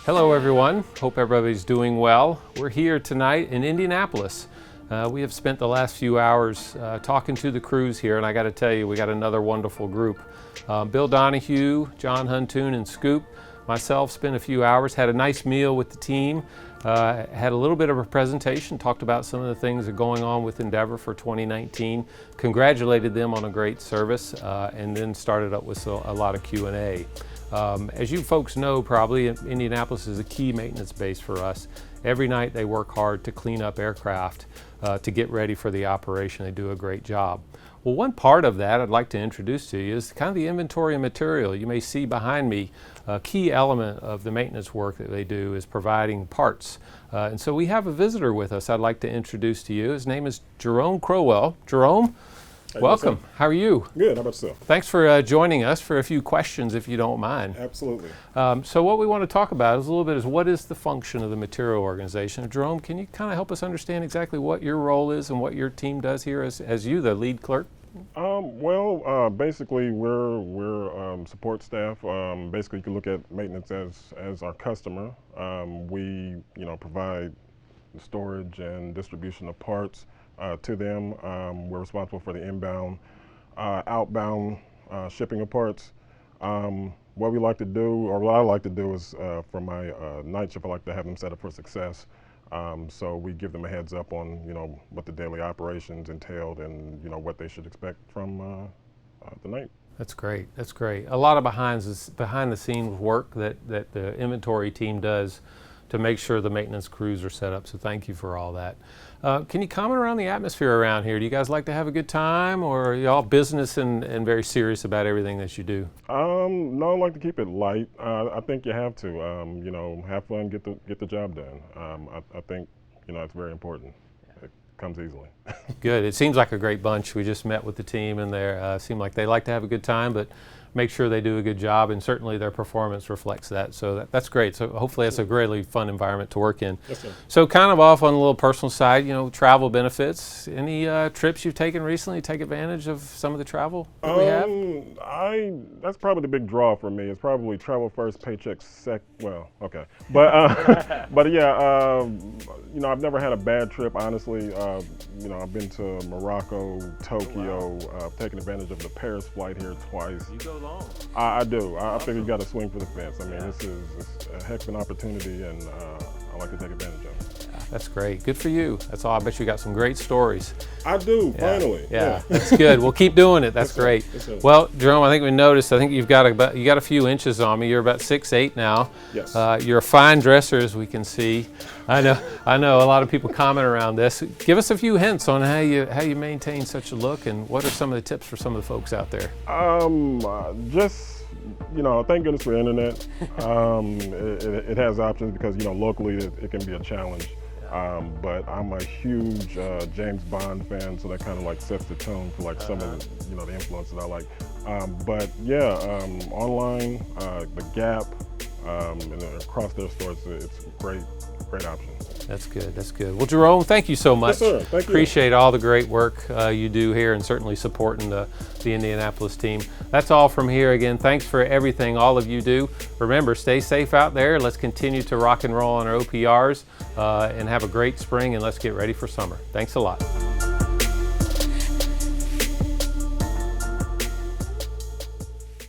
Hello everyone, hope everybody's doing well. We're here tonight in Indianapolis. We have spent the last few hours talking to the crews here, and I got to tell you, we got another wonderful group. Bill Donahue, John Huntoon, and Scoop. Myself spent a few hours, had a nice meal with the team, had a little bit of a presentation, talked about some of the things that are going on with Endeavor for 2019, congratulated them on a great service, and then started up with a lot of Q&A. As you folks know, probably Indianapolis is a key maintenance base for us. Every night they work hard to clean up aircraft to get ready for the operation. They do a great job. Well, one part of that I'd like to introduce to you is kind of the inventory and material. You may see behind me a key element of the maintenance work that they do is providing parts. And so we have a visitor with us I'd like to introduce to you. His name is Jerome Crowell. Jerome, welcome. How are you? Good. How about yourself? Thanks for joining us for a few questions, if you don't mind. Absolutely. So what we want to talk about is a little bit is what is the function of the material organization. Jerome, can you kind of help us understand exactly what your role is and what your team does here as you, the lead clerk? Basically we're support staff. Basically, you can look at maintenance as our customer. We provide storage and distribution of parts to them. We're responsible for the inbound, outbound shipping of parts. What we like to do, or what I like to do, is for my night shift, I like to have them set up for success. So we give them a heads up on what the daily operations entailed and what they should expect from the night. That's great. That's great. A lot of behind the scenes work that the inventory team does to make sure the maintenance crews are set up. So thank you for all that. Can you comment around the atmosphere around here? Do you guys like to have a good time, or are you all business and very serious about everything that you do? No, I like to keep it light. I think you have to, have fun, get the job done. I think, it's very important. It comes easily. Good. It seems like a great bunch. We just met with the team, and they seem like they like to have a good time, but make sure they do a good job, and certainly their performance reflects that. So that's great. So hopefully that's a really fun environment to work in. Yes, sir. So kind of off on a little personal side, travel benefits. Any trips you've taken recently? Take advantage of some of the travel that we have? That's probably the big draw for me. It's probably travel first, paycheck second. Well, okay. But but yeah, I've never had a bad trip, honestly. I've been to Morocco, Tokyo, taken advantage of the Paris flight here twice. You go long. I do. I figure you got to swing for the fence. I mean, this is a heck of an opportunity, and I like to take advantage of it. Yeah, that's great. Good for you. That's all. I bet you got some great stories. I do. Yeah. Finally. Yeah, that's good. We'll keep doing it. That's great. Well, Jerome, I think we noticed. I think you got a few inches on me. You're about 6'8" now. Yes. You're a fine dresser, as we can see. I know. A lot of people comment around this. Give us a few hints on how you maintain such a look, and what are some of the tips for some of the folks out there? Thank goodness for the internet. It has options because locally it can be a challenge. But I'm a huge James Bond fan, so that kind of like sets the tone for like some of the influence that I like. But yeah, online, the Gap, and across their stores, it's a great option. That's good. That's good. Well, Jerome, thank you so much. Yes, sir. Thank you. Appreciate all the great work you do here, and certainly supporting the Indianapolis team. That's all from here. Again, thanks for everything all of you do. Remember, stay safe out there. Let's continue to rock and roll on our OPRs, and have a great spring, and let's get ready for summer. Thanks a lot.